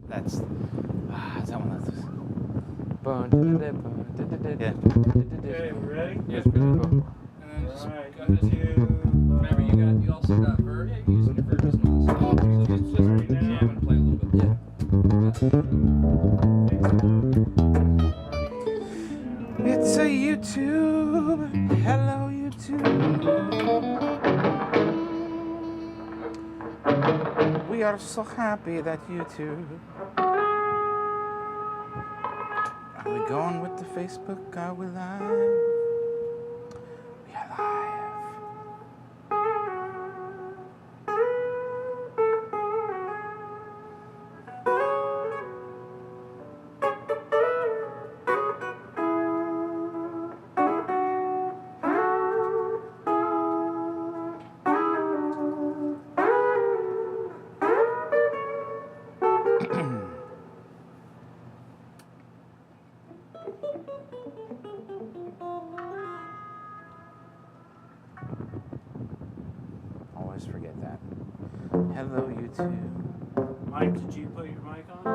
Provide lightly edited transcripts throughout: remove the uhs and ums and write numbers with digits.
That's, is that one that's... Yeah. Okay, we ready? Yes, pretty cool. Alright, go to... Remember, you also got verb. Yeah, you're using your verb as well. So it's just jam and play a little bit. Yeah. It's a YouTube. Hello, YouTube. We are so happy that YouTube. Are we going with the Facebook? Are we live? We are live. Always forget that. Hello, YouTube. Mike, did you put your mic on?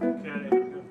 Okay, go.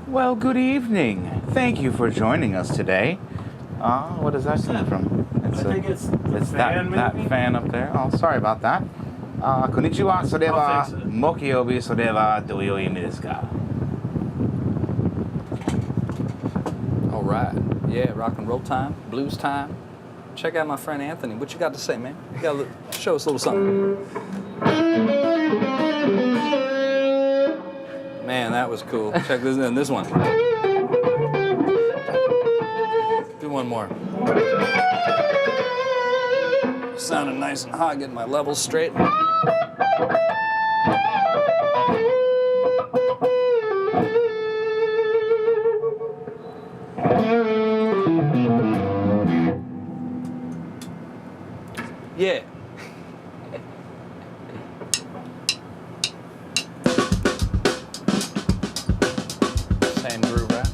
Well, good evening. Thank you for joining us today. What is that coming from? I think it's the fan, that maybe? fan up there. Oh, sorry about that. Konnichiwa, それは I'll fix it. 木曜日、それはどういう意味ですか? All right. Yeah, rock and roll time, blues time. Check out my friend Anthony. What you got to say, man? You got to show us a little something. Man, that was cool. Check this in. This one. Do one more. Sounding nice and hot, getting my levels straight. Yeah. Same groove, right?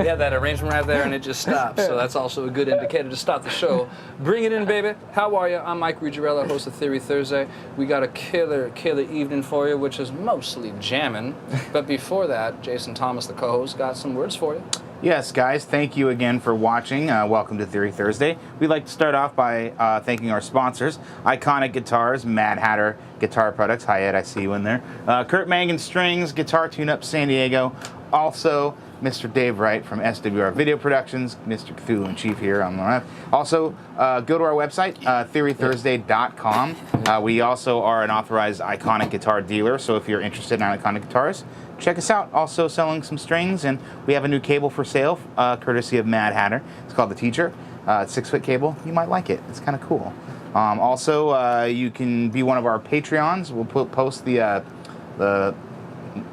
Yeah, that arrangement right there, and it just stops. So that's also a good indicator to start the show. Bring it in, baby. How are you? I'm Mike Ruggiero, host of Theory Thursday. We got a killer evening for you, which is mostly jamming. But before that, Jason Thomas, the co-host, got some words for you. Yes, guys, thank you again for watching. Welcome to Theory Thursday. We'd like to start off by thanking our sponsors, Iconic Guitars, Mad Hatter Guitar Products. Hi, Ed, I see you in there. Kurt Mangan Strings, Guitar Tune-Up San Diego. Also, Mr. Dave Wright from SWR Video Productions, Mr. Cthulhu in Chief here on the left. Also, go to our website, TheoryThursday.com. We also are an authorized Iconic Guitar dealer, so if you're interested in Iconic Guitars, check us out. Also selling some strings, and we have a new cable for sale, courtesy of Mad Hatter. It's called the Teacher. It's 6-foot cable. You might like it. It's kind of cool. Also, you can be one of our Patreons. We'll post the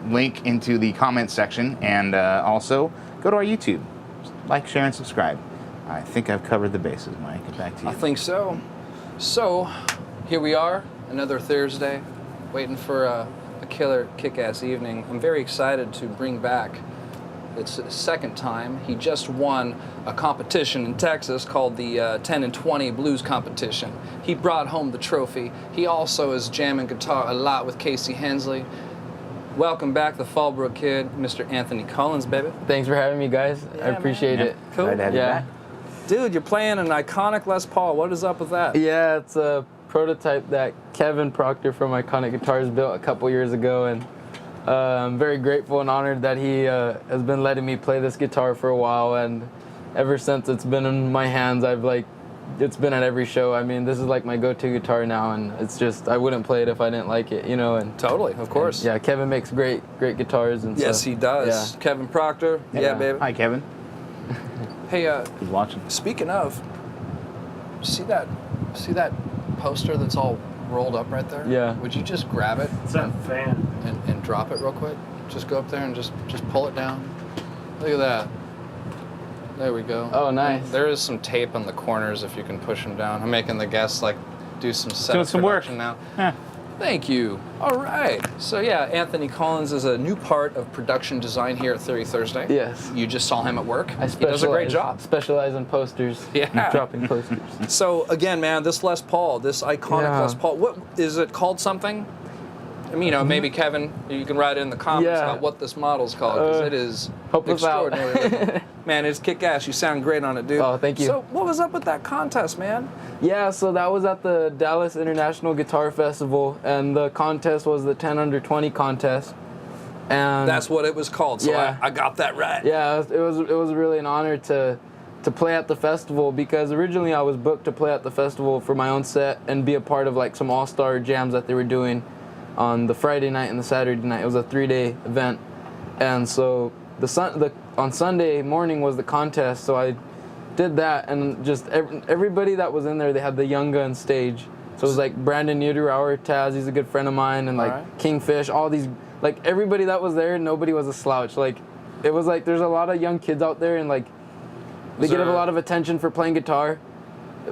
link into the comments section, and also go to our YouTube. Like, share, and subscribe. I think I've covered the bases, Mike. Back to you. I think so. So, here we are, another Thursday, waiting for a killer, kick-ass evening. I'm very excited to bring back, it's the second time, he just won a competition in Texas called the 10 and 20 Blues Competition. He brought home the trophy. He also is jamming guitar a lot with Casey Hensley. Welcome back, the Fallbrook kid, Mr. Anthony Cullens, baby. Thanks for having me, guys. Yeah, I appreciate man. it. Cool. Glad to have you Yeah. back. Dude, you're playing an iconic Les Paul. What is up with that? Yeah, it's a prototype that Kevin Proctor from Iconic Guitars built a couple years ago, and I'm very grateful and honored that he has been letting me play this guitar for a while, and ever since it's been in my hands, it's been at every show. I mean, this is like my go-to guitar now, and it's just, I wouldn't play it if I didn't like it, you know. And Totally, of course. yeah, Kevin makes great guitars, and Yes, so, he does. Yeah. Kevin Proctor. Yeah, baby. Hi, Kevin. Hey, Who's watching? speaking of, see that poster that's all rolled up right there? Yeah. Would you just grab it It's that fan. and drop it real quick? Just go up there and just pull it down. Look at that. There we go. Oh, nice. There is some tape on the corners if you can push them down. I'm making the guests do some Doing setup some work. production now. Yeah. Thank you. All right. So yeah, Anthony Cullens is a new part of production design here at Theory Thursday. Yes. You just saw him at work. I He does a great job. Specialize in posters. Yeah. Dropping posters. So again, man, this Les Paul, this iconic Yeah. Les Paul, what is it called? Something? I mean, maybe Kevin, you can write in the comments Yeah. about what this model's called, because it is help us out. extraordinary. Man, it's kick-ass. You sound great on it, dude. Oh, thank you. So what was up with that contest, man? Yeah, so that was at the Dallas International Guitar Festival, and the contest was the 10 under 20 contest. And That's what it was called. So Yeah. I got that right. yeah, it was really an honor to play at the festival, because originally I was booked to play at the festival for my own set and be a part of like some all-star jams that they were doing on the Friday night and the Saturday night. It was a 3-day event, and so on Sunday morning was the contest. So I did that, and just everybody that was in there, they had the Young Gun stage. So it was like Brandon Niederauer, Taz, he's a good friend of mine, and like Alright. Kingfish, all these, like everybody that was there, nobody was a slouch. Like it was like there's a lot of young kids out there, and like they get a lot of attention for playing guitar,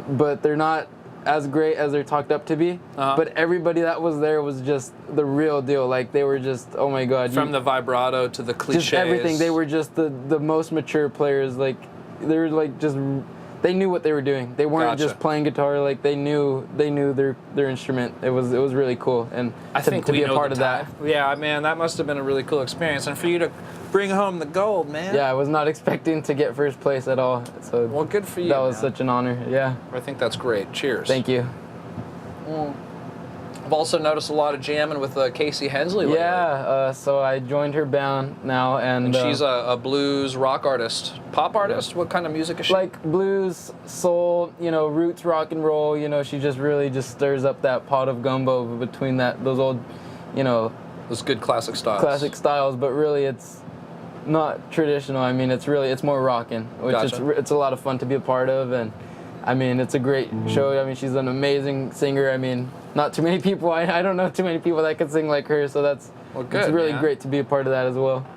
but they're not as great as they're talked up to be. But everybody that was there was just the real deal. Like they were just, oh my god, From the vibrato to the cliches. just everything. They were just the most mature players. Like they were like just, they knew what they were doing. They weren't Gotcha. just playing guitar. Like they knew their instrument. It was really cool, and I think to we be a know part the of that. time. Yeah, man, that must have been a really cool experience, and for you to bring home the gold, man. Yeah, I was not expecting to get first place at all. So Well, good for you. that was man. such an honor. Yeah, I think that's great. Cheers. thank you. I've also noticed a lot of jamming with Casey Hensley lately. Yeah, so I joined her band now, And and she's a blues rock artist, pop artist. What kind of music is she? like blues, soul, roots, rock and roll. She just really just stirs up that pot of gumbo between those old, Those good classic styles. classic styles. But really, it's not traditional. I mean, it's more rockin', which Gotcha. it's a lot of fun to be a part of, and I mean, it's a great show. I mean, she's an amazing singer. I mean, not too many people. I don't know too many people that can sing like her. So Well, good, it's really man. great to be a part of that as well.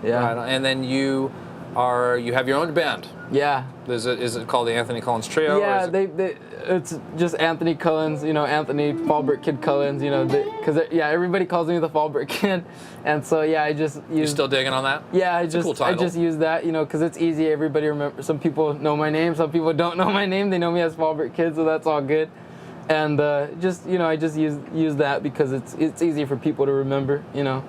Yeah. Right on. And then you you have your own band. Yeah. Is it called the Anthony Cullens Trio? Yeah, or is it- it's just Anthony Cullens, you know, Anthony Fallbrook Kid Cullens, you know, because everybody calls me the Fallbrook Kid, and so yeah, I just use. You still digging on that? Yeah, It's a cool I title. just use that, you know, because it's easy. Everybody remember. Some people know my name, some people don't know my name. They know me as Fallbrook Kid, so that's all good. And just, you know, I just use that because it's easy for people to remember, you know.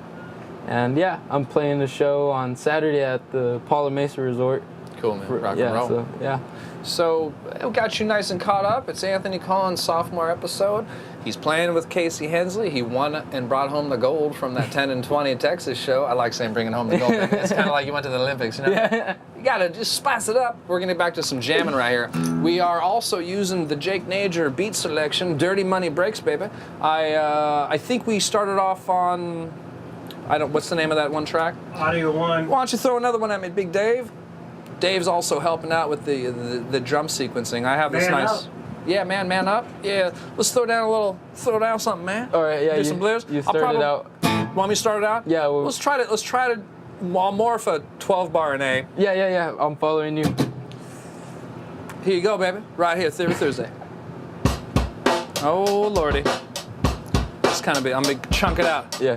And yeah, I'm playing a show on Saturday at the Paula Mesa Resort. Cool, man. Rock yeah, and roll. So yeah. So we got you nice and caught up. It's Anthony Cullens' sophomore episode. He's playing with Casey Hensley. He won and brought home the gold from that 10 and 20 Texas show. I like saying bringing home the gold. It's kind of like you went to the Olympics, you know? Yeah. You gotta just spice it up. We're gonna get back to some jamming right here. We are also using the Jake Nager beat selection, Dirty Money Breaks, baby. I think we started off on, what's the name of that one track? Audio 1. Why don't you throw another one at me, Big Dave? Dave's also helping out with the drum sequencing. I have this Man nice. up. Yeah, man up. Yeah, let's throw down something, man. All right, yeah. Do some blues. You started out. Want me to start it out? Yeah. Well, Let's try to. I'll morph a 12 bar in A. Yeah. I'm following you. Here you go, baby. Right here, Theory Thursday. Oh lordy. It's kind of big. I'm gonna chunk it out. Yeah.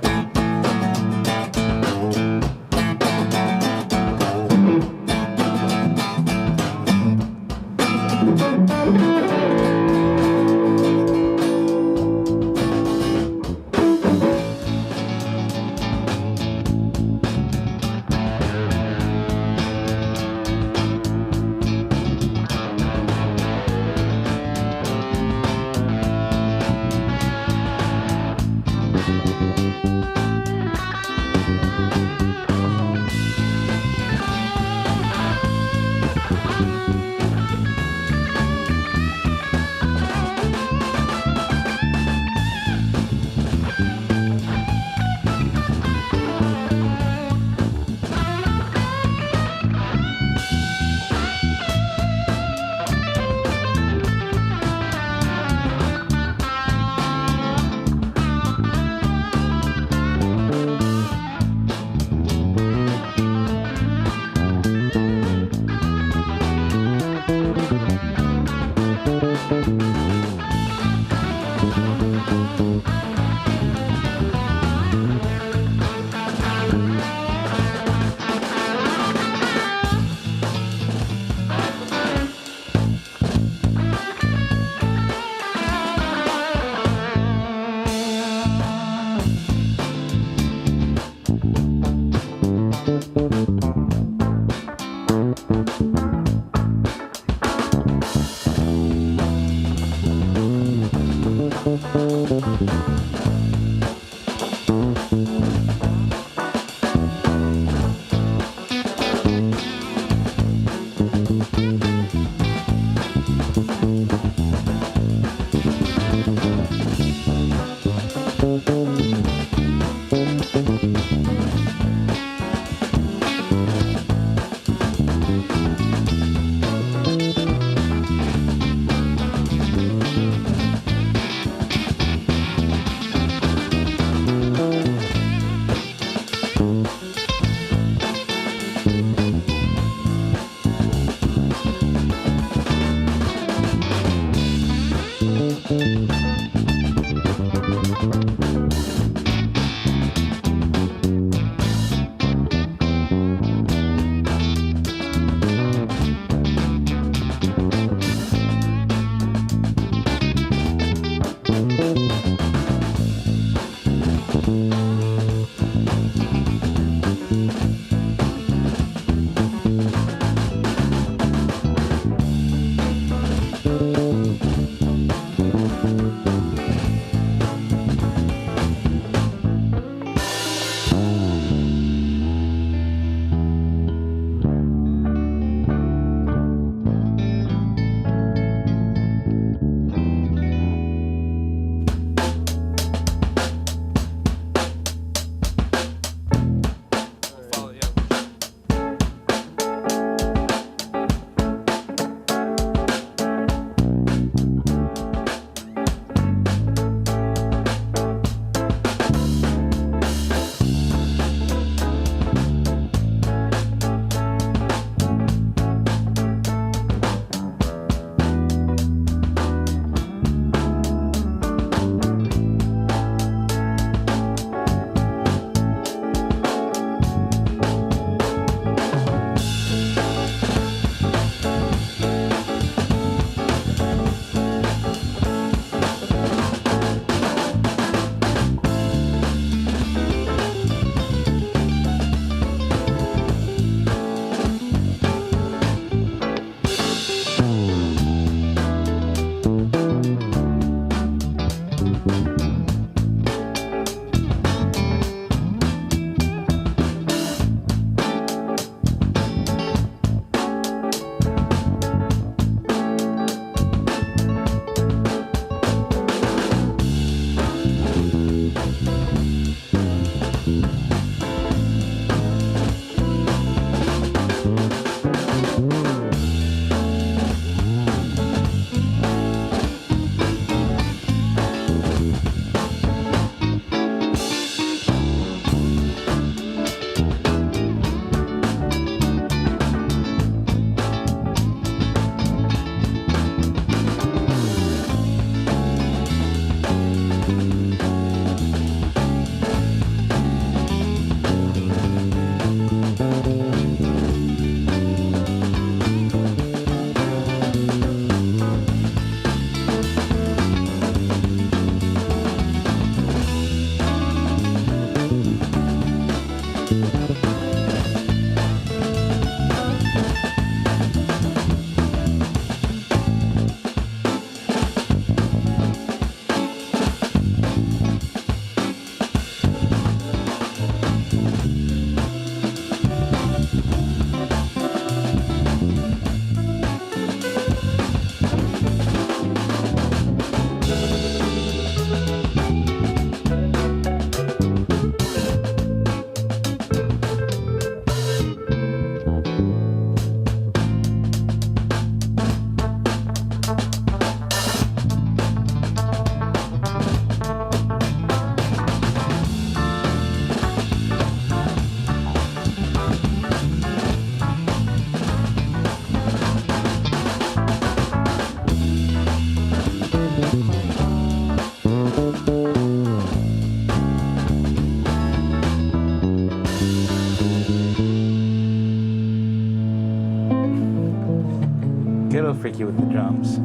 freaky with the drums.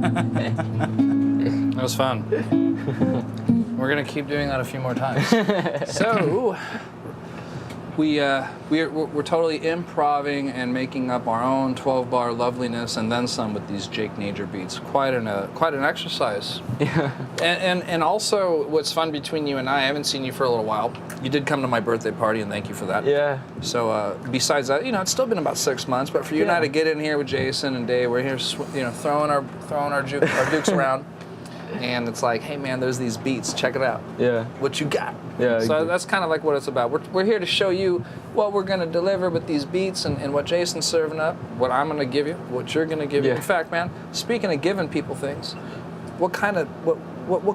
That was fun. We're gonna keep doing that a few more times. So we're totally improving and making up our own 12-bar loveliness and then some with these Jake Nager beats. Quite an exercise. Yeah. And also, what's fun between you and I haven't seen you for a little while. You did come to my birthday party, and thank you for that. Yeah. So besides that, it's still been about 6 months. But for you and I to get in here with Jason and Dave, we're here, throwing our dukes around. And it's like, hey man, there's these beats. Check it out. Yeah. What you got? Yeah. So that's kind of like what it's about. We're here to show you what we're gonna deliver with these beats and what Jason's serving up, what I'm gonna give you, what you're gonna give you. Yeah. In fact, man, speaking of giving people things, what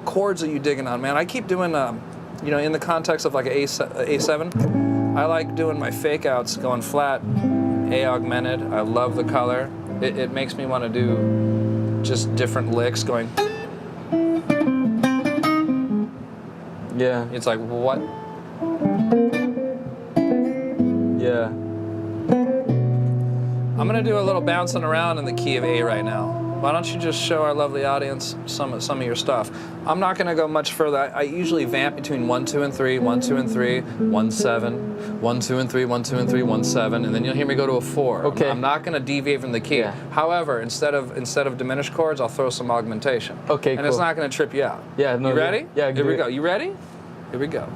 chords are you digging on, man? I keep doing, in the context of like an A7, I like doing my fake outs going flat, A augmented. I love the color. It makes me want to do just different licks going. Yeah. It's like, what? Yeah. I'm gonna do a little bouncing around in the key of A right now. Why don't you just show our lovely audience some of your stuff? I'm not gonna go much further. I usually vamp between 1, 2, and 3, 1, 2, and 3, 1, 7, 1, 2, and 3, 1, 2, and 3, 1, 7, and then you'll hear me go to a 4. Okay. I'm not gonna deviate from the key. Yeah. However, instead of diminished chords, I'll throw some augmentation. Okay, and it's cool. not gonna trip you out. Yeah, no, You ready? yeah, Here we good. go. You ready? Here we go.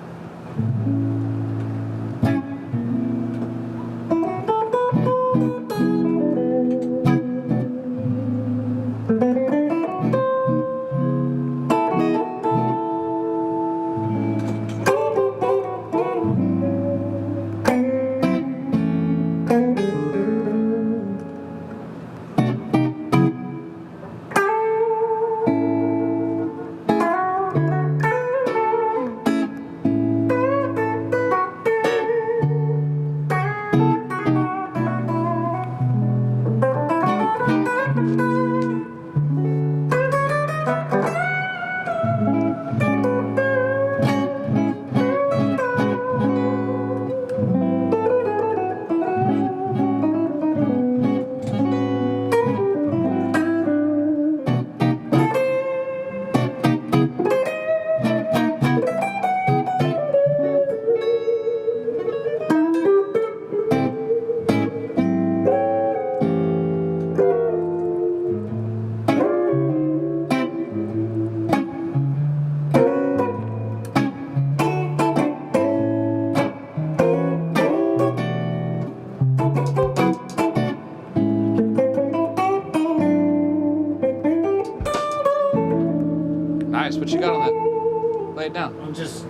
Nice. What you got on that? Lay it down. I'm just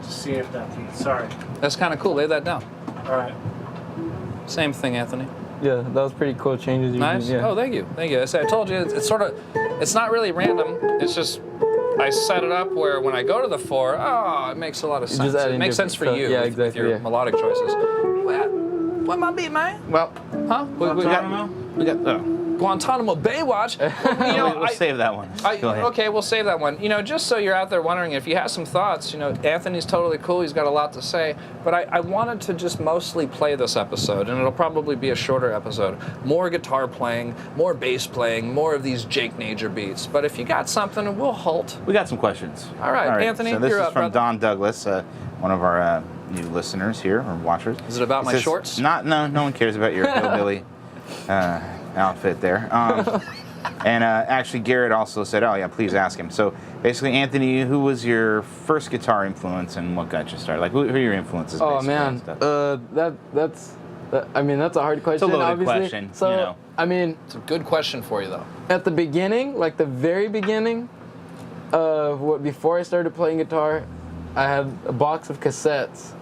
see if that beat. Sorry. That's kind of cool. Lay that down. All right. Same thing, Anthony. Yeah, that was pretty cool changes. Nice. Yeah. Oh, thank you. Thank you. I told you, it's sort of, it's not really random. It's just, I set it up where when I go to the 4, it makes a lot of You sense. just add It in makes sense different for you stuff. Yeah, with exactly, your yeah. melodic choices. What my beat, man? Well, Huh? we got. Guantanamo Baywatch. We'll save that one. Go ahead. Okay, we'll save that one. Just so you're out there wondering, if you have some thoughts, Anthony's totally cool. He's got a lot to say. But I wanted to just mostly play this episode, and it'll probably be a shorter episode. More guitar playing, more bass playing, more of these Jake Nager beats. But if you got something, we'll halt. We got some questions. All right, Anthony, So this you're is up, from brother. Don Douglas, one of our new listeners here, or watchers. Is it about He my says, shorts? No one cares about your hillbilly outfit there. And actually, Garrett also said, "Oh yeah, please ask him." So basically, Anthony, who was your first guitar influence, and what got you started? Like, who are your influences? Oh basically, man, and stuff? that's a hard question. It's a loaded obviously. question, So It's a good question for you, though. at the beginning, like the very beginning, before I started playing guitar, I had a box of cassettes.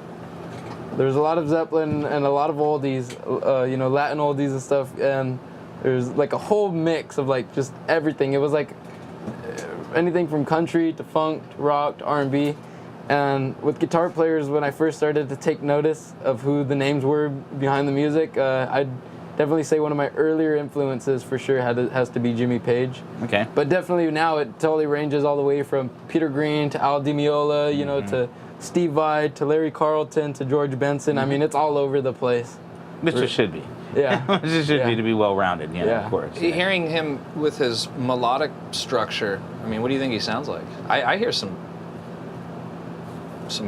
There was a lot of Zeppelin and a lot of oldies, Latin oldies and stuff, and there's like a whole mix of like just everything. It was like anything from country to funk to rock to R&B. And with guitar players, when I first started to take notice of who the names were behind the music, I'd definitely say one of my earlier influences for sure has to be Jimmy Page. Okay. But definitely now it totally ranges all the way from Peter Green to Al Di Meola, to Steve Vai to Larry Carlton to George Benson. I mean, it's all over the place. Which it should be. Yeah. It should be to be well-rounded, you know, Yeah. of course. Hearing him with his melodic structure, I mean, what do you think he sounds like? I hear some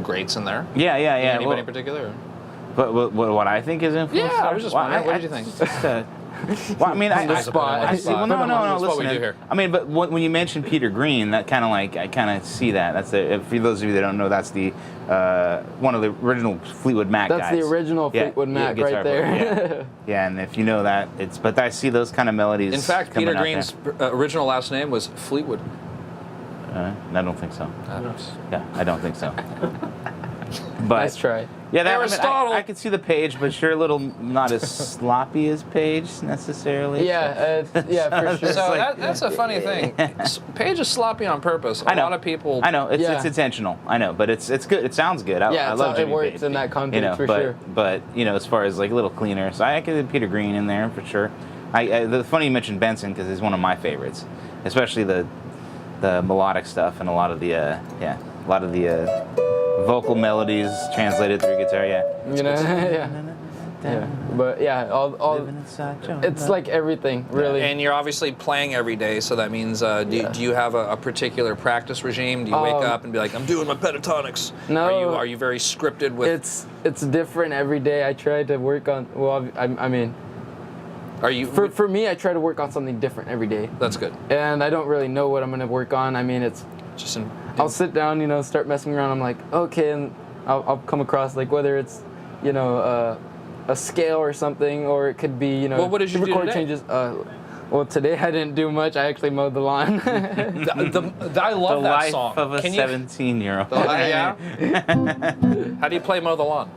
greats in there. Yeah. Anybody in particular? But what I think is influential? Yeah, I was just wondering. What did you think? Well, I mean, On the spot. I see. Well, no. That's what Listen, we do here. I mean, but when you mention Peter Green, that kind of like I kind of see that. That's for those of you that don't know, that's the one of the original Fleetwood Mac guys. That's the original Fleetwood Mac guitar right there. player, yeah, and if you know that, but I see those kind of melodies. In fact, coming Peter out Green's original last name was Fleetwood. there. I don't think so. Yeah, I don't think so. But Nice try. yeah, that Aristotle. I could see the Page, but sure, a little not as sloppy as Page necessarily. Yeah, for sure. So like- that's a funny thing. Paige is sloppy on purpose. A lot of people. I know it's Yeah. intentional. I know, but it's good. It sounds good. I Yeah, love it Jimmy works Page, in that context for but, sure. But you know, as far as like a little cleaner, so I could have Peter Green in there for sure. The funny you mentioned Benson because he's one of my favorites, especially the melodic stuff and a lot of the vocal melodies translated through guitar. Yeah, You know, yeah. But yeah, all Living inside your it's love. like everything, really. And you're obviously playing every day, so that means do you have a particular practice regime? Do you wake up and be like, I'm doing my pentatonics? No. Are you very scripted with? It's different every day. I try to work on. Well, I mean, Are you? for me, I try to work on something different every day. That's good. And I don't really know what I'm gonna work on. I mean, it's. Just I'll sit down, you know, start messing around. I'm like, okay, and I'll come across like whether it's, you know, a scale or something, or it could be, you know, Well, what did you do chord today? changes. Well, today I didn't do much. I actually mowed the lawn. I love the that life song. of a Can you? 17-year-old. Yeah. How do you play mow the lawn?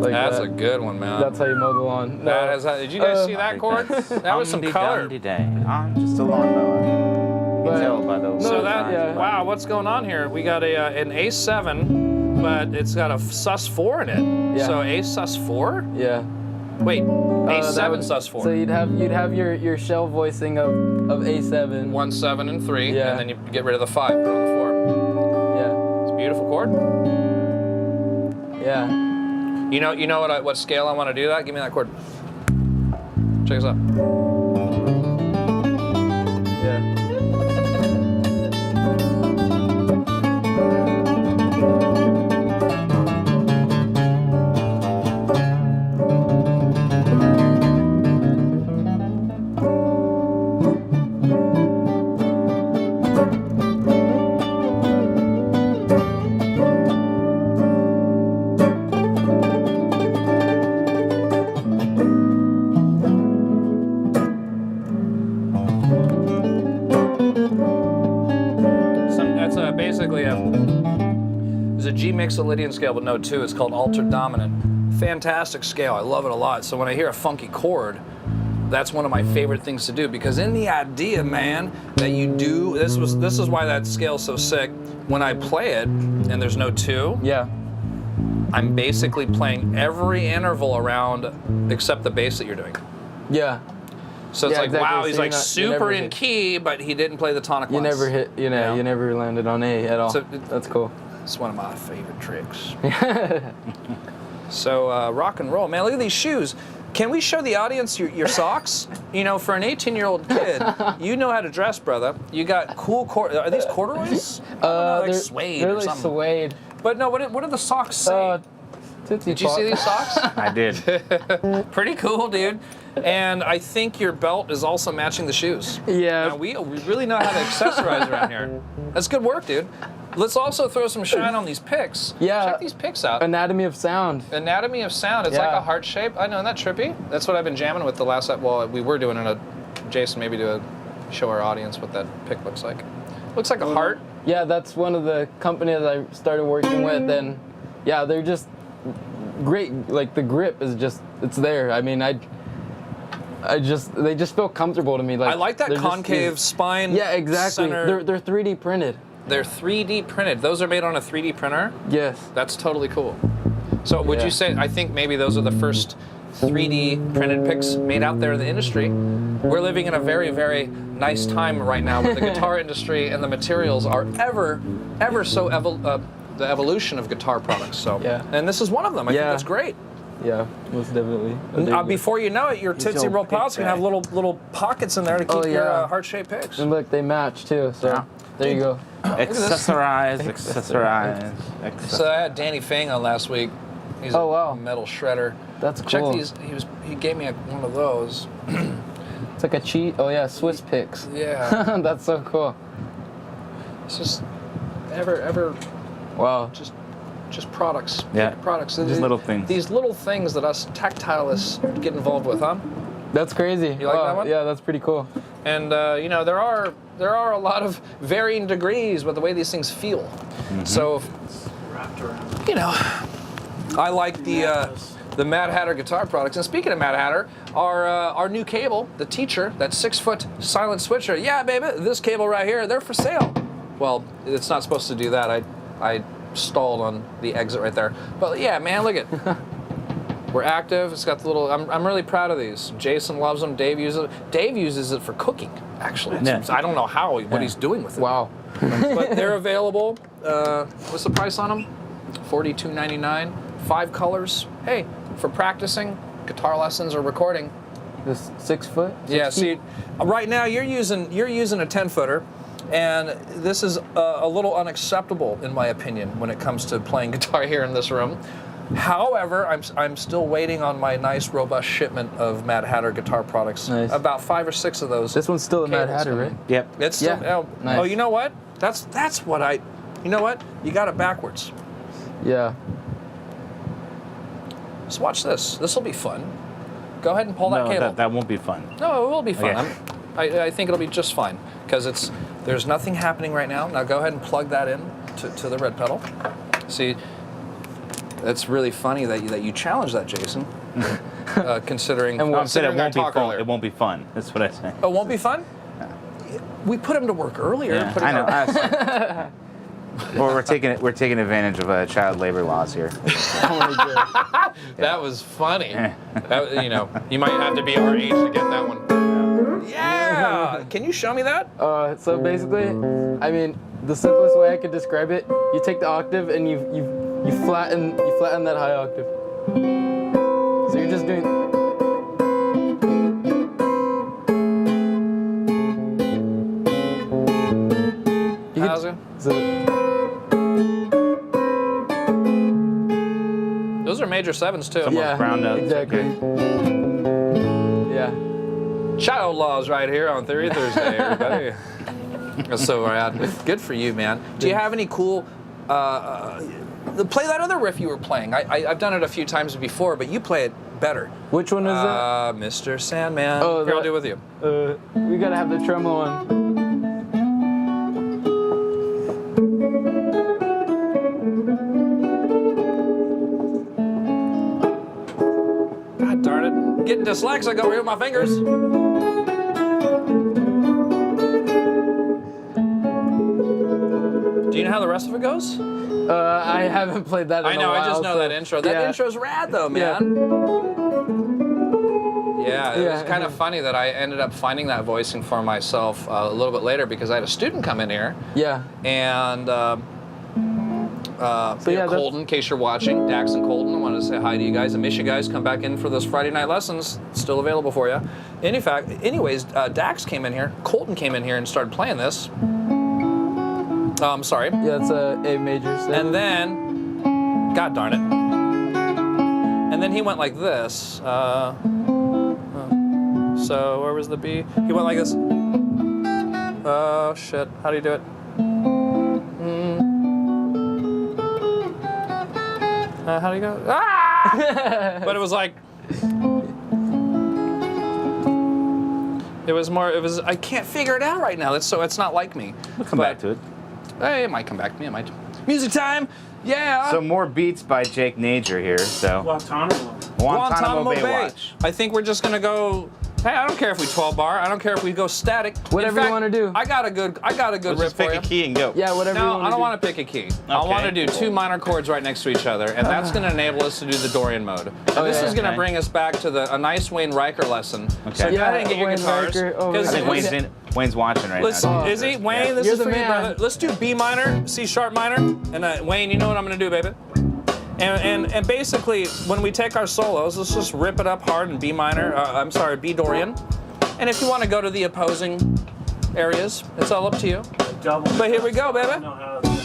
Like That's that. a good one, man. That's how you mow the lawn. Did you guys see that chord? That was some color. I'm just a lawnmower. You can tell by those. So that- yeah. wow, what's going on here? We got an A7, but it's got a sus4 in it. Yeah. So A sus4? Yeah. Wait, That A7 would- sus4. So you'd have your shell voicing of A7. 1, 7, and 3, Yeah. and then you get rid of the 5, put it on the 4. Yeah. It's a beautiful chord. Yeah. You know what scale I want to do that? Give me that chord. Check this out. Yeah. Basically there's a G Mixolydian scale with note 2. It's called altered dominant. Fantastic scale. I love it a lot. So when I hear a funky chord, that's one of my favorite things to do, because in the idea, man, that you do this is why that scale's so sick. When I play it and there's note 2, Yeah. I'm basically playing every interval around except the bass that you're doing. Yeah. So it's Yeah, like, exactly. wow, So he's you're like not- you super never in hit- key, but he didn't play the tonic You once. never hit. You know. Yeah. You never landed on A at all. So That's cool. It's one of my favorite tricks. So rock and roll, man. Look at these shoes. Can we show the audience your socks? You know, for an 18-year-old kid, you know how to dress, brother. You got cool Are these corduroys? I don't know, like suede they're or like something. suede. But no, what do the socks say? Tootsie Did you Pop. see these socks? I did. Pretty cool, dude. And I think your belt is also matching the shoes. Yeah. Now, we really know how to accessorize around here. That's good work, dude. Let's also throw some shine on these picks. Yeah. Check these picks out. Anatomy of Sound. Anatomy of Sound. It's like Yeah. a heart shape. I know, isn't that trippy? That's what I've been jamming with the last. Well, we were doing Jason, maybe show our audience what that pick looks like. Looks like a heart. Yeah, that's one of the companies I started working with, and yeah, they're just great. Like the grip is just, it's there. I mean, they just feel comfortable to me. Like I like that they're just concave these- spine. Yeah, exactly. Center. They're 3D printed. They're 3D printed. Those are made on a 3D printer. Yes. That's totally cool. So would Yeah. you say, I think maybe those are the first 3D printed picks made out there in the industry. We're living in a very, very nice time right now where the guitar industry and the materials are ever so the evolution of guitar products. So, Yeah. and this is one of them. I think Yeah. that's great. Yeah, most definitely. Before you know it, your Tootsie Roll Pops can have little pockets in there to keep your heart-shaped picks. And look, they match too. So there you go. Accessorize. So I had Danny Fang on last week. He's a metal shredder. That's cool. Check these. He gave me one of those. It's like a cheat. Oh yeah, Swiss picks. Yeah. That's so cool. It's just ever. Wow. Just products. Yeah. Products. Just little things. These little things that us tactilists get involved with, huh? That's crazy. You like that one? Yeah, that's pretty cool. And you know, there are a lot of varying degrees with the way these things feel. Mm-hmm. So, Wrapped around. you know, I like the Mad Hatter guitar products. And speaking of Mad Hatter, our new cable, the Teacher, that 6-foot silent switcher. Yeah, baby, this cable right here, they're for sale. Well, it's not supposed to do that. I stalled on the exit right there. But yeah, man, look at it. We're active. It's got the little. I'm really proud of these. Jason loves them. Dave uses it. Dave uses it for cooking. Actually, Yeah. I don't know what he's doing with it. Wow. But they're available. What's the price on them? $42.99. 5 colors. Hey, for practicing guitar lessons or recording. This 6 foot? Yeah. See, right now you're using a 10-footer. And this is a little unacceptable, in my opinion, when it comes to playing guitar here in this room. However, I'm still waiting on my nice, robust shipment of Mad Hatter guitar products. Nice. About 5 or 6 of those. This one's still a Mad cables Hatter, coming. right? Yep. It's still. Yeah. Nice. Oh, you know what? That's what I. You know what? You got it backwards. Yeah. So watch this. This will be fun. Go ahead and pull that No, cable. that won't be fun. No, it will be fun. Okay. I think it'll be just fine because there's nothing happening right now. Now go ahead and plug that in to the red pedal. See, that's really funny that you challenged that, Jason. Considering And I said it considering our won't be talk fun. earlier. It won't be fun. That's what I said. Oh, it won't be fun? We put him to work earlier. Yeah, putting I know. our- Well, we're taking advantage of child labor laws here. Oh my God. That was funny. That, you know, you might have to be our age to get that one. Yeah. Can you show me that? So basically, I mean, the simplest way I could describe it, you take the octave and you flatten that high octave. So you're just doing. How's it? So, Those are major 7s too. Almost brown notes, exactly. okay. Yeah. Child laws right here on Theory Thursday, everybody. That's so rad. Good for you, man. Do you have any cool? Play that other riff you were playing. I've done it a few times before, but you play it better. Which one is that? Mr. Sandman. Oh, Here, I'll that- do it with you. We gotta have the tremolo one. God darn it. Getting dyslexic over here with my fingers. Do you know how the rest of it goes? I haven't played that in I know, a while. I just know so- that intro. That yeah. intro's rad though, Yeah. man. Yeah, it was Yeah. kind of funny that I ended up finding that voicing for myself a little bit later because I had a student come in here Yeah. and So yeah, Colton, in case you're watching, Dax and Colton, I wanted to say hi to you guys. I miss you guys. Come back in for those Friday night lessons. It's still available for you. Anyways, Dax came in here. Colton came in here and started playing this. Sorry. Yeah, it's a A major. So. And then, God darn it. And then he went like this. So where was the B? He went like this. Oh shit! How do you do it? How do you go? Ah! But it was like. It was more. It was. I can't figure it out right now. It's not like me. We'll come back to it. Hey, it might come back to me. It might. Music time. Yeah. So more beats by Jake Nager here. So Guantanamo Bay. Watch. I think we're just gonna go. Hey, I don't care if we 12 bar. I don't care if we go static. Whatever you wanna do. I got a good Let's riff just for pick you. a key and go. Yeah, whatever. No, I don't want to pick a key. I want to do 2 minor chords right next to each other, and that's going to enable us to do the Dorian mode. And this is going to Okay. bring us back to a nice Wayne Riker lesson. Okay. So go Yeah, ahead and get your Wayne guitars. Riker. Oh, 'cause I think Wayne's watching right now. is he? Wayne, this You're is the for you, man. brother. Let's do B minor, C sharp minor, and Wayne, you know what I'm going to do, baby? And basically, when we take our solos, let's just rip it up hard in B minor, B Dorian. And if you want to go to the opposing areas, it's all up to you. But here we go, baby. I know how it's gonna-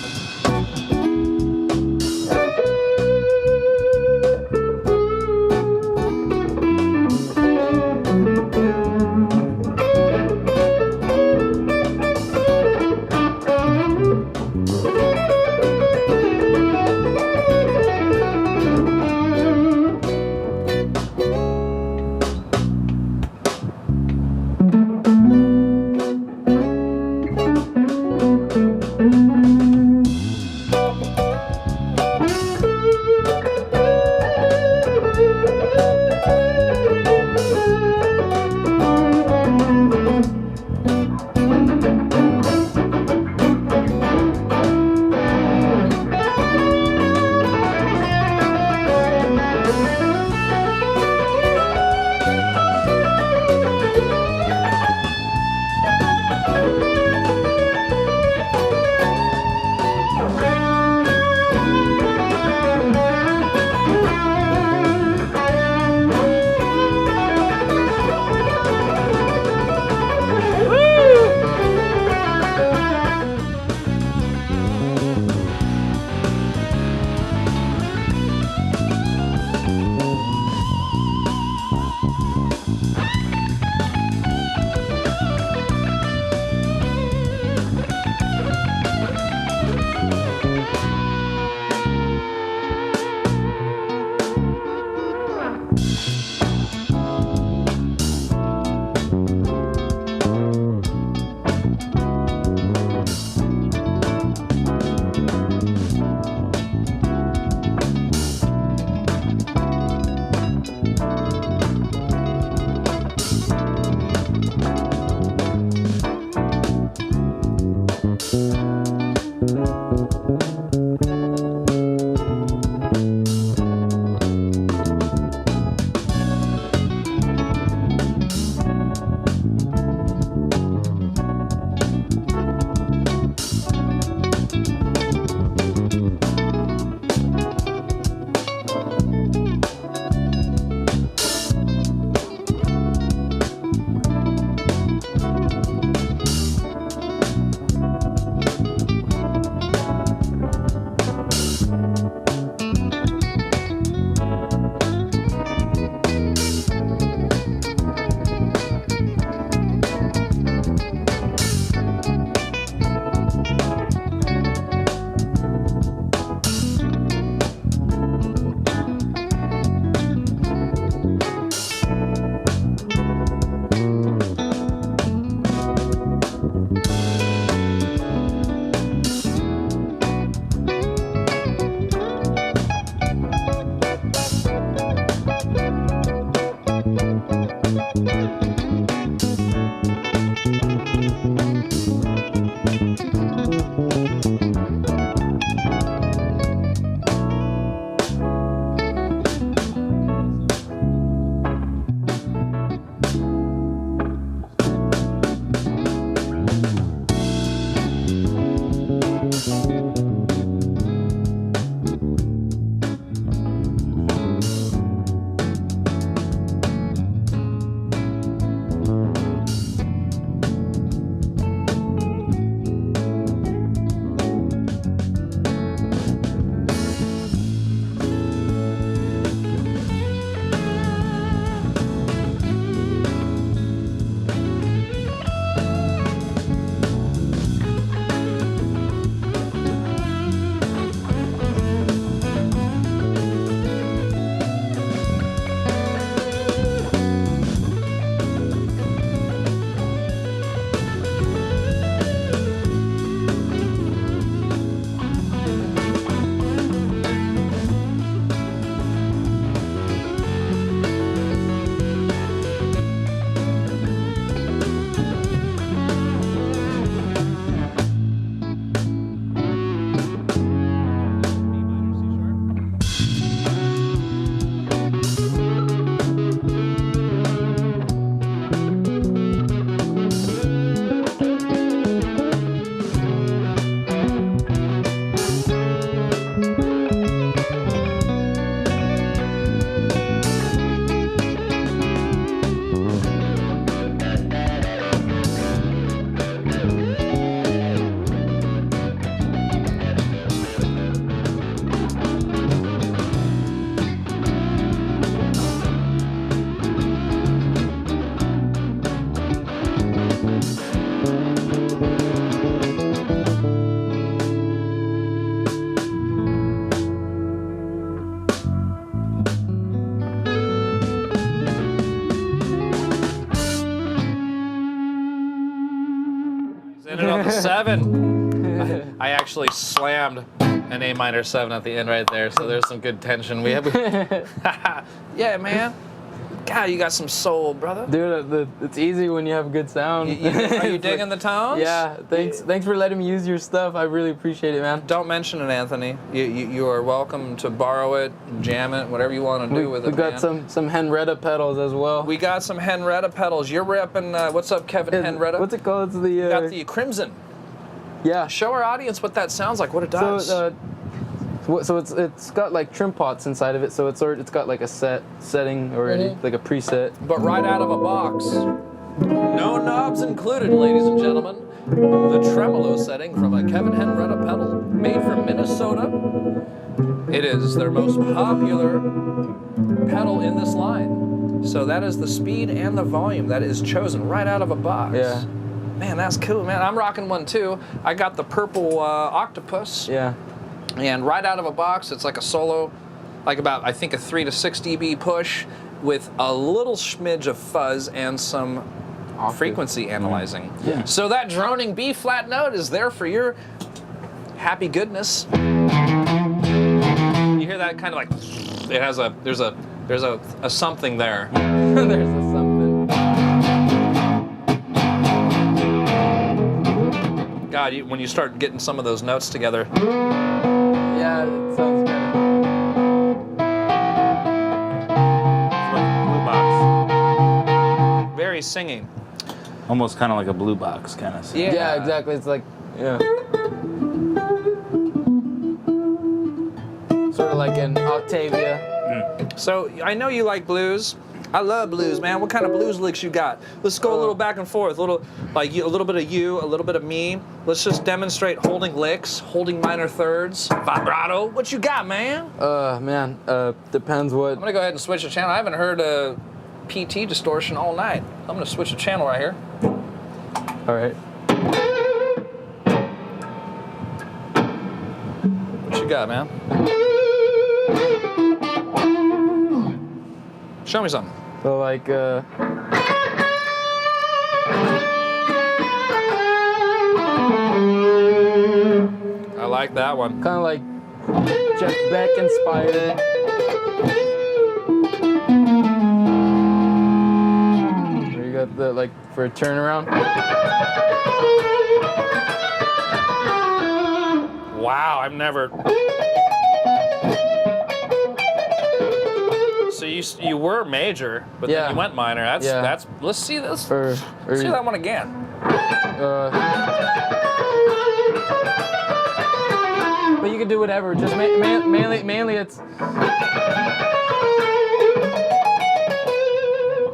it on the 7. I actually slammed an A minor 7 at the end right there, so there's some good tension. Yeah, man. God, you got some soul, brother. Dude, it's easy when you have good sound. Are you digging the tones? Yeah, thanks for letting me use your stuff. I really appreciate it, man. Don't mention it, Anthony. You are welcome to borrow it, jam it, whatever you want to do with it, We got man. some Henretta pedals as well. We got some Henretta pedals. You're repping, what's up, Kevin Henretta? What's it called? It's the... You got the Crimson. Yeah. Show our audience what that sounds like, what it does. So it's got like trim pots inside of it, so it's got like a setting already, like a preset. But right out of a box. No knobs included, ladies and gentlemen. The tremolo setting from a Kevin Henretta pedal, made from Minnesota. It is their most popular pedal in this line. So that is the speed and the volume that is chosen right out of a box. Yeah. Man, that's cool, man. I'm rocking one too. I got the purple octopus. Yeah. And right out of a box, it's like a solo, like about, I think, a 3 to 6 dB push with a little smidge of fuzz and some frequency analyzing. Yeah. So that droning B flat note is there for your happy goodness. You hear that kind of like, it has a, there's a something there. There's a something. God, when you start getting some of those notes together. Yeah, it sounds kind It's like a blue box. Very singing. Almost kind of like a blue box kind of. Yeah. Yeah, exactly. It's like, yeah. Sort of like an Octavia. So I know you like blues. I love blues, man. What kind of blues licks you got? Let's go a little back and forth. A little bit of you, a little bit of me. Let's just demonstrate holding licks, holding minor thirds, vibrato. What you got, man? Man, depends what. I'm gonna go ahead and switch the channel. I haven't heard a PT distortion all night. I'm gonna switch the channel right here. All right. What you got, man? Show me something. So like, I like that one. kind of like Jeff Beck inspired. Where you got the, like, for a turnaround. Wow, I've never. So you were major, but then Yeah. you went minor. That's Yeah. that's. Let's see this. Or Let's see that one again. But you can do whatever. Just mainly it's.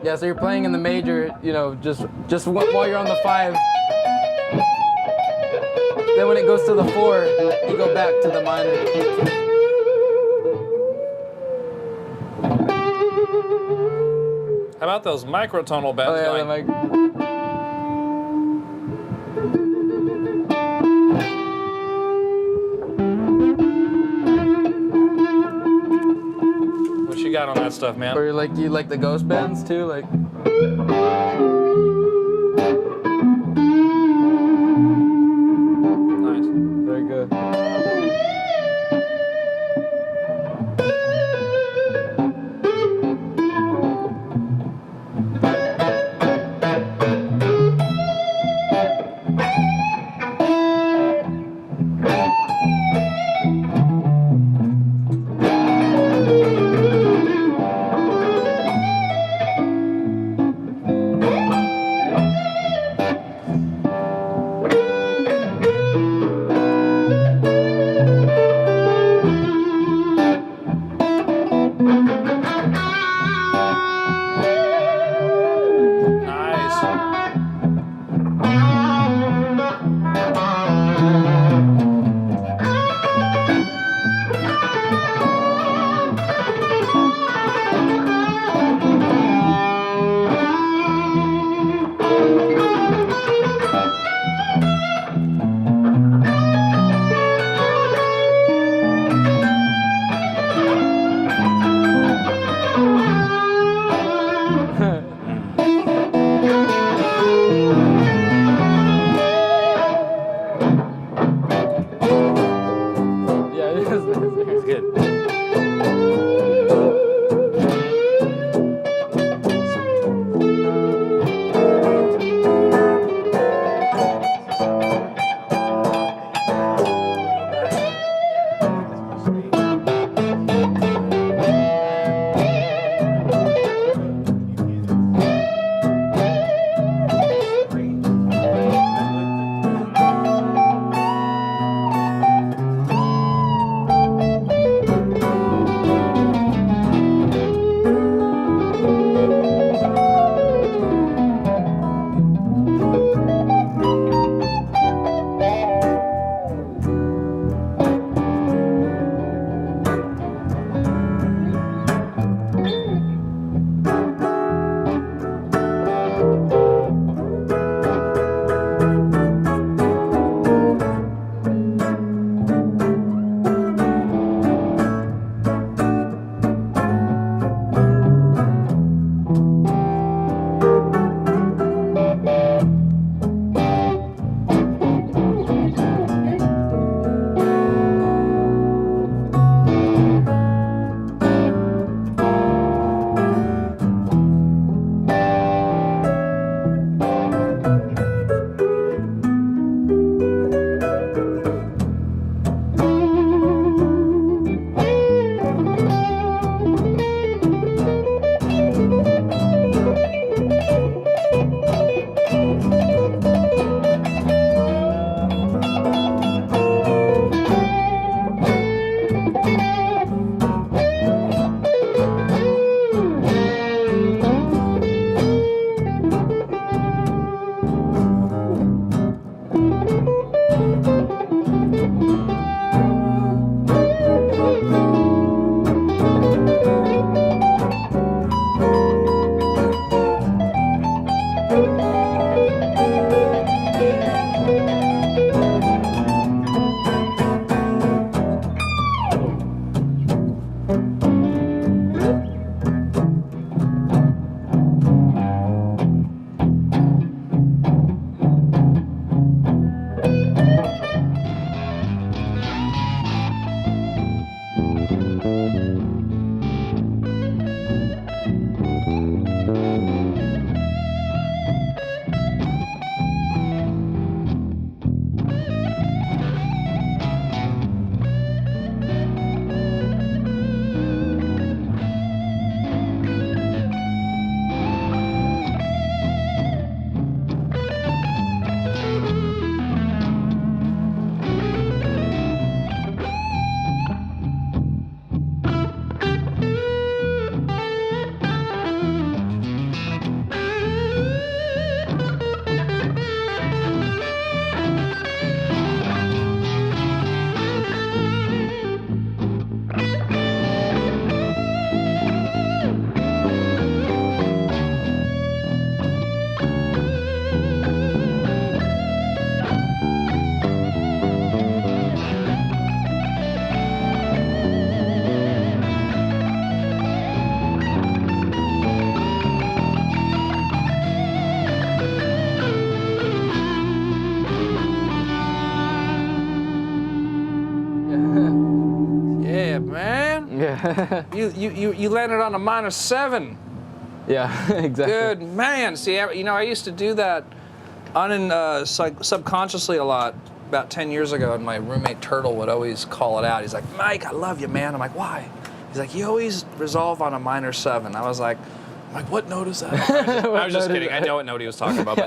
Yeah, so you're playing in the major, you know, just while you're on the 5. Then when it goes to the 4, you go back to the minor. How about those microtonal bends? Oh yeah, going? the mic. What you got on that stuff, man? Or you like the ghost bends too, like. Nice. Very good. Yeah, man. Yeah. You landed on a -7. Yeah, exactly. Good man. See, I used to do that subconsciously a lot about 10 years ago, and my roommate Turtle would always call it out. He's like, Mike, I love you, man. I'm like, why? He's like, you always resolve on a -7. I was like, what note is that? I was just kidding. I know what note he was talking about.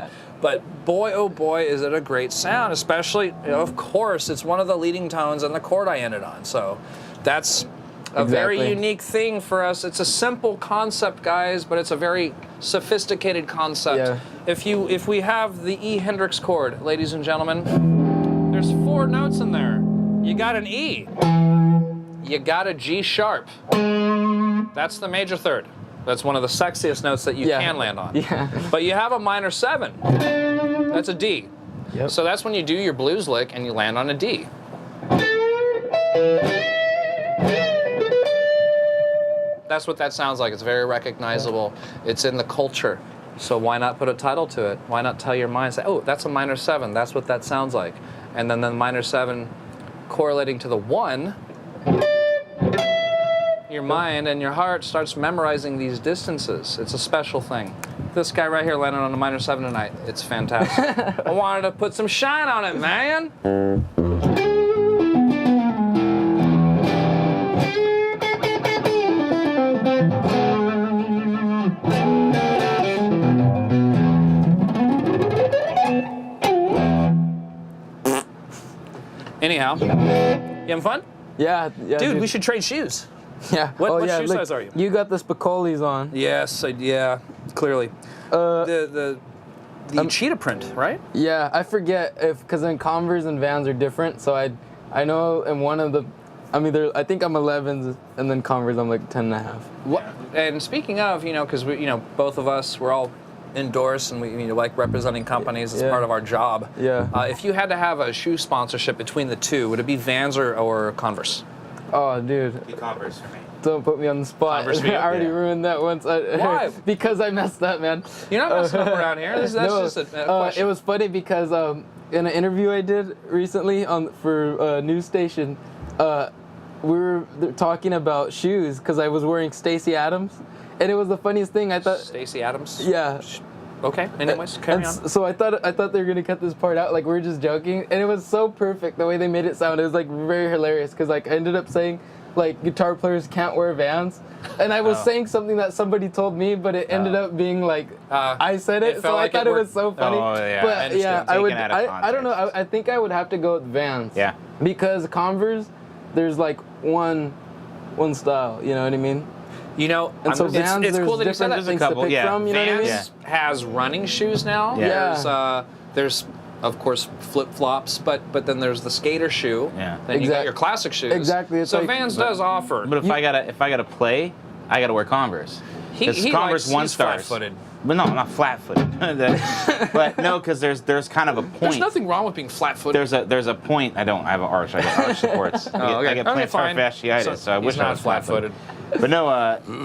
But boy, oh boy, is it a great sound, especially, of course, it's one of the leading tones in the chord I ended on. So that's a very unique thing for us. It's a simple concept, guys, but it's a very sophisticated concept. Yeah. If we have the E Hendrix chord, ladies and gentlemen, there's 4 notes in there. You got an E. You got a G sharp. That's the major third. That's one of the sexiest notes that you can land on. Yeah. But you have a -7. That's a D. Yep. So that's when you do your blues lick and you land on a D. That's what that sounds like. It's very recognizable. It's in the culture. So why not put a title to it? Why not tell your mind, say, oh, that's a -7. That's what that sounds like. And then the -7 correlating to the 1, your mind and your heart starts memorizing these distances. It's a special thing. This guy right here landed on a -7 tonight. It's fantastic. I wanted to put some shine on it, man. Anyhow, you having fun? Yeah, Dude, we should trade shoes. Yeah. What yeah, shoe look, size are you? You got the Spicolis on. Yes, yeah, clearly. The cheetah print, right? Yeah, I forget because then Converse and Vans are different. So I know in one of the, I think I'm 11s, and then Converse I'm like 10 and a half. What? And speaking of, because we, both of us, we're all endorse and we like representing companies as part of our job. Yeah. If you had to have a shoe sponsorship between the two, would it be Vans or Converse? Oh, dude. Be Converse for me. Don't put me on the spot. Converse for you? I already ruined that once. Why? Because I messed up, man. You're not messing up around here. That's just a question. It was funny because in an interview I did recently for a news station, we were talking about shoes because I was wearing Stacey Adams. And it was the funniest thing. I thought Stacey Adams. Yeah. Okay. Anyways, carry on. So I thought they were gonna cut this part out. Like we were just joking, and it was so perfect the way they made it sound. It was like very hilarious because like I ended up saying like guitar players can't wear Vans, and I was saying something that somebody told me, but it ended up being like I said it. So I thought it was so funny. Oh yeah. But yeah, I would. I don't know. Context. I think I would have to go with Vans. Yeah. Because Converse, there's like one style. You know what I mean? And so Vans, it's cool that you said different that. things to pick from, you know what I mean? Vans has running shoes now. Yeah. There's of course flip-flops, but then there's the skater shoe. Yeah. Then you got your classic shoes. Exactly. It's so like, Vans does offer. But if I gotta play, I gotta wear Converse. He Converse likes, 1 he's stars. flat-footed. But no, I'm not flat-footed. But no, because there's kind of a point. There's nothing wrong with being flat-footed. There's a point. I have an arch. I get arch supports. I get plantar fasciitis, so I wish I was flat-footed. But no,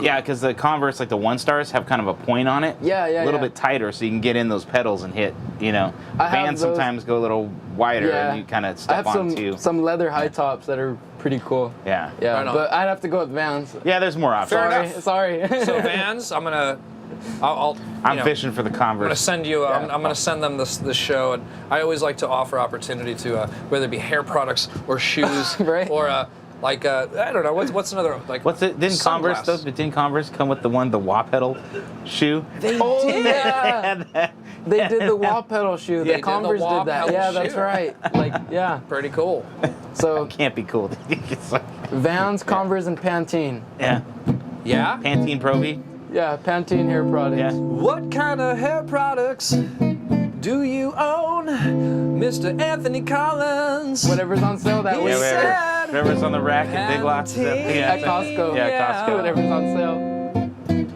yeah, because the Converse, like the 1-stars, have kind of a point on it. Yeah. A little bit tighter, so you can get in those pedals and hit. Vans sometimes go a little wider, and you kind of step on too. I have some leather high tops that are pretty cool. Yeah. Yeah, but I'd have to go with Vans. Yeah, there's more options. Sorry. So Vans, I'm fishing for the Converse. I'm gonna send you. I'm gonna send them this show, and I always like to offer opportunity to whether it be hair products or shoes, right. or I don't know what's another like. What's it? Didn't Converse come with the wah pedal shoe? They did. Yeah. They did the wah pedal shoe. They The Converse did the wah did that. pedal Yeah, that's shoe. right. Like, yeah. Pretty cool. So Can't be cool. It's like, Vans, Converse, and Pantene. yeah. Yeah. Pantene Pro V. Yeah, Pantene hair products. Yeah. What kind of hair products do you own, Mr. Anthony Cullens? Whatever's on sale that He week. said- Whatever's on the rack at Big Lots. At Costco. Yeah, Costco. Whatever's on sale.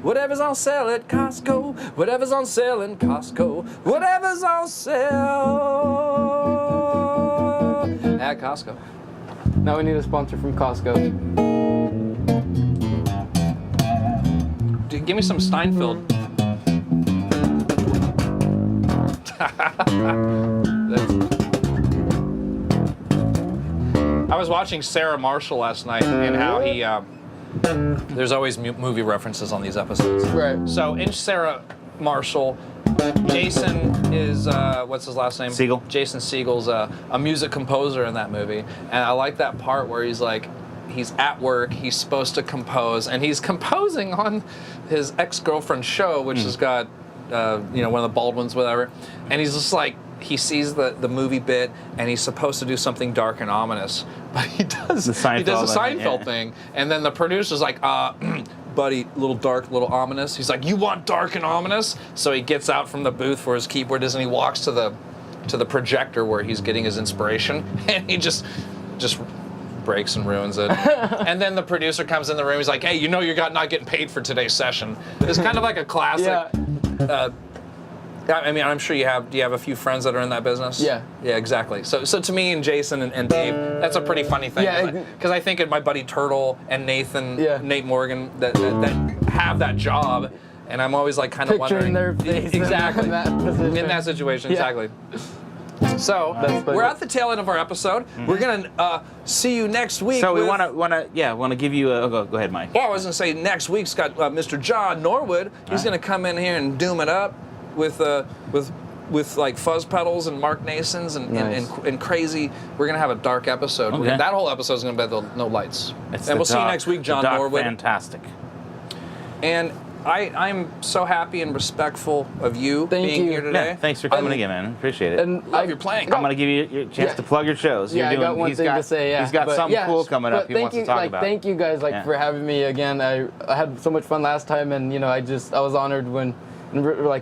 Whatever's on sale at Costco. Whatever's on sale in Costco. Whatever's on sale at Costco. Now we need a sponsor from Costco. Dude, give me some Steinfeld. I was watching Sarah Marshall last night and how he. There's always movie references on these episodes. Right. So in Sarah Marshall, Jason is what's his last name? Segel. Jason Segel's a music composer in that movie, and I like that part where he's like, he's at work, he's supposed to compose, and he's composing on his ex-girlfriend's show, which has got one of the Baldwins, whatever, and he's just like, he sees the movie bit, and he's supposed to do something dark and ominous, but he does the Seinfeld thing, and then the producer's like, buddy, little dark, little ominous. He's like, you want dark and ominous? So he gets out from the booth for his keyboard, and he walks to the projector where he's getting his inspiration, and he just breaks and ruins it. And then the producer comes in the room. He's like, hey, you're not getting paid for today's session. It's kind of like a classic. Yeah. I mean, I'm sure you have. Do you have a few friends that are in that business? Yeah. Yeah, exactly. So to me and Jason and Dave, that's a pretty funny thing. Yeah, Because I think of my buddy Turtle and Nathan, Nate Morgan, that have that job, and I'm always like kind of Picturing wondering. their face exactly. in that position. In that situation, Yeah. exactly. So we're at the tail end of our episode. We're gonna see you next week. So we want to give you a go ahead, Mike. Well, I was gonna say next week's got Mr. John Norwood. He's gonna come in here and doom it up with like fuzz pedals and Mark Nasons and crazy. We're gonna have a dark episode. Okay. That whole episode's gonna be no lights. And we'll see you next week, John Norwood. Fantastic. And I'm so happy and respectful of you being here today. Yeah, thanks for coming again, man. Appreciate it. And Love your playing. I'm going to give you your chance to plug your shows. I got one thing to say. Yeah, He's got something cool coming up he wants to talk about. Thank you guys for having me again. I had so much fun last time, and I was honored and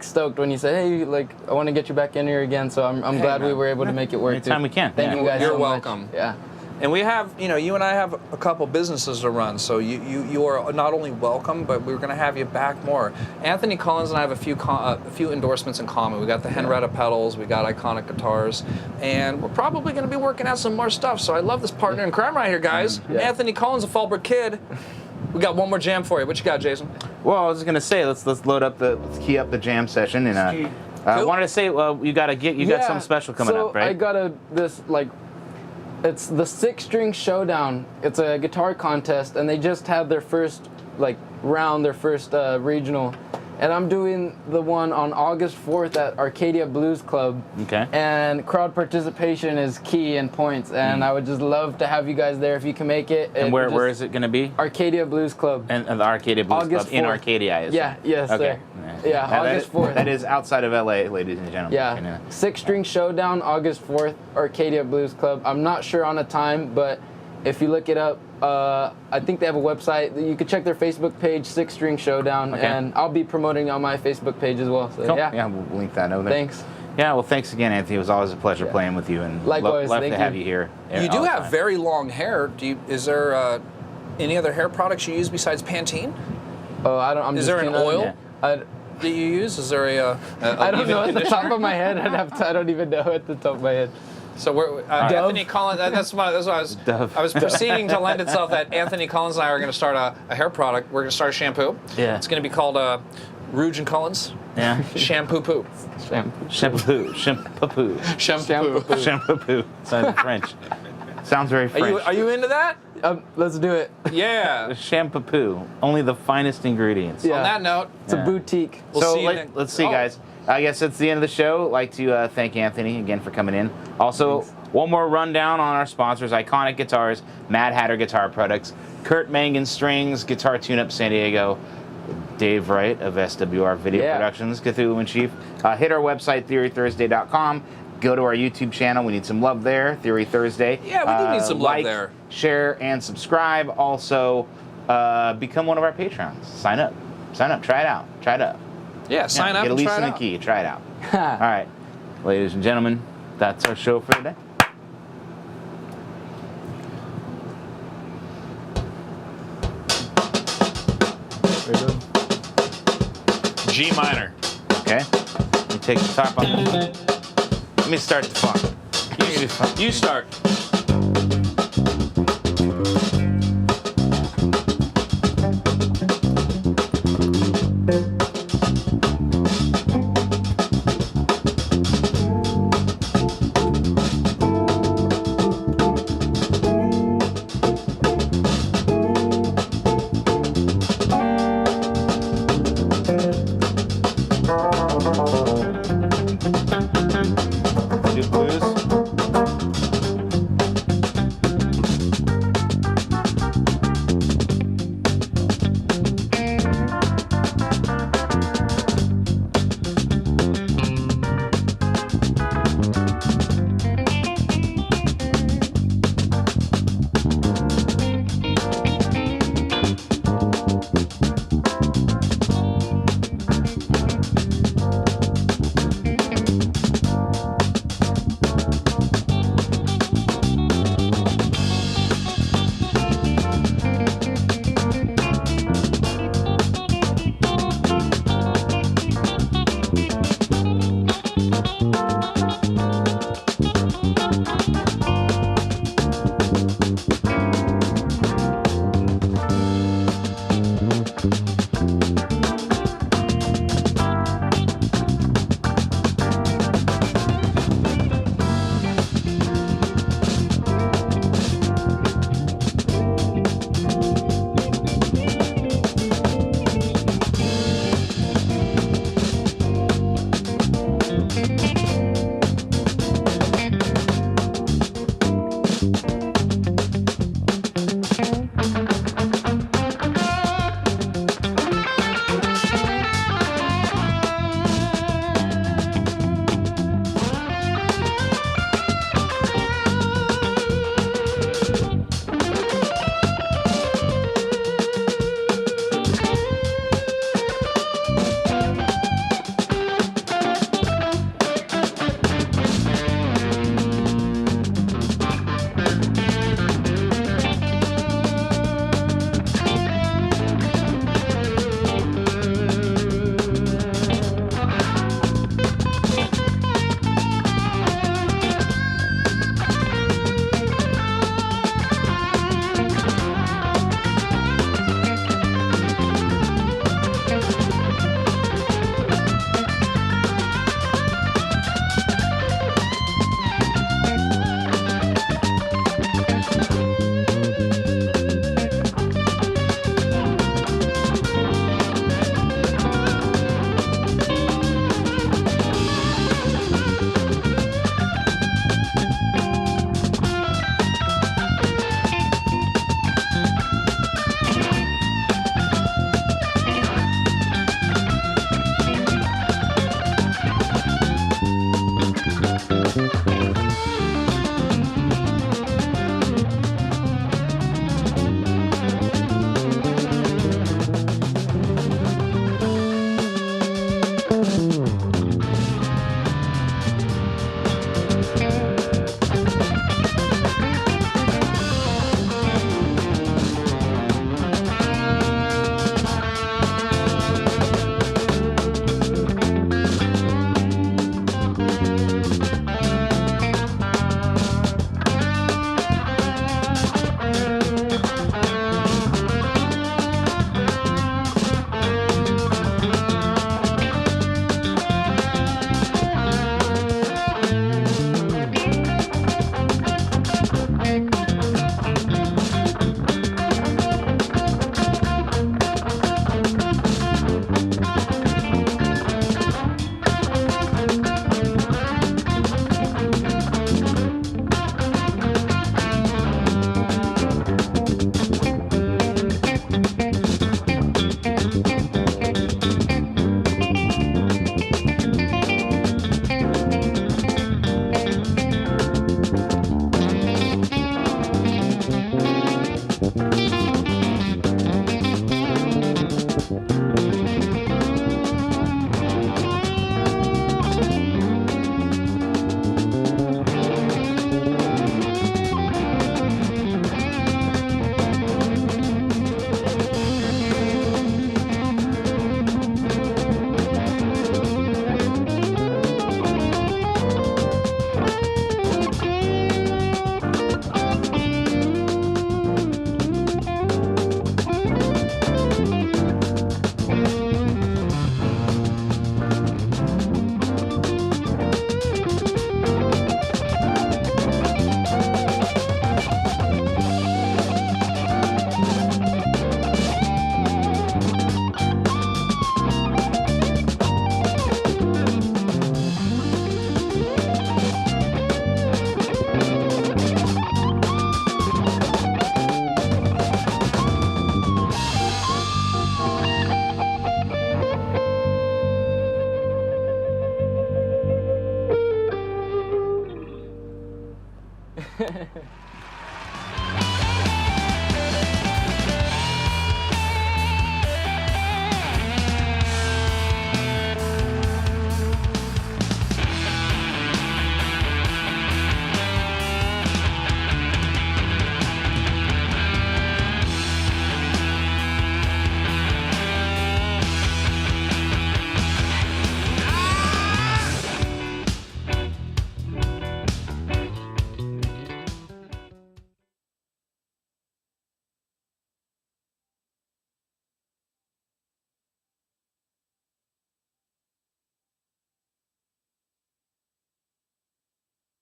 stoked when you said, hey, I want to get you back in here again. So I'm glad we were able to make it work. Anytime we can. Thank you guys. You're so welcome. Much. Yeah. And we have, you and I have a couple businesses to run, so you are not only welcome, but we're going to have you back more. Anthony Cullens and I have a few endorsements in common. We got the Henretta pedals, we got iconic guitars, and we're probably going to be working out some more stuff. So I love this partner in crime right here, guys. Yeah. Anthony Cullens, a Fallbrook kid. We got one more jam for you. What you got, Jason? Well, I was just going to say, let's key up the jam session, and I wanted to say, you got something special coming up, right? I got it's the 6-string showdown. It's a guitar contest, and they just had their first round, their first regional. And I'm doing the one on August 4th at Arcadia Blues Club. Okay. And crowd participation is key in points, and I would just love to have you guys there if you can make it. And where is it going to be? Arcadia Blues Club. And the Arcadia Blues August Club 4th. In Arcadia, I assume. Yes, okay. Sir. Yeah, August 4th. That is outside of LA, ladies and gentlemen. Yeah, 6-string showdown, August 4th, Arcadia Blues Club. I'm not sure on a time, but if you look it up, I think they have a website. You can check their Facebook page, 6-string showdown, and I'll be promoting on my Facebook page as well. So cool. Yeah, we'll link that over there. Thanks. Yeah, well, thanks again, Anthony. It was always a pleasure playing with you, and likewise, love to have you here. You do have very long hair. Is there any other hair products you use besides Pantene? Oh, I'm Is just there an oil? that you use? Is there a I don't leave-in know at the conditioner? top of my head. I don't even know at the top of my head. So we're Anthony Cullens. That's what I was proceeding to lend itself that Anthony Cullens and I are going to start a hair product. We're going to start a shampoo. Yeah. It's going to be called Rouge and Cullens Yeah. Shampoo Poo. Shampoo. Shampoo. Shampoo. Shampoo. Sounds French. Sounds very French. Are you into that? Let's do it. Yeah. Shampoo. Only the finest ingredients. Yeah. On that note, It's a boutique. We'll so see you let's see, oh. guys. I guess that's the end of the show. I'd like to thank Anthony again for coming in. Also, one more rundown on our sponsors: Iconic Guitars, Mad Hatter Guitar Products, Kurt Mangan Strings, Guitar Tune-Up San Diego, Dave Wright of SWR Video Productions, Cthulhu in Chief. Hit our website, TheoryThursday.com. Go to our YouTube channel. We need some love there, Theory Thursday. Yeah, we do need some love like, there. Share, and subscribe. Also, become one of our patrons. Sign up. Try it out. Yeah, sign up Get a and lease try it and a out. key. Try it out. All right. Ladies and gentlemen, that's our show for today. G minor. Okay? Let me take the top off. Let me start the funk. You start. Do blues.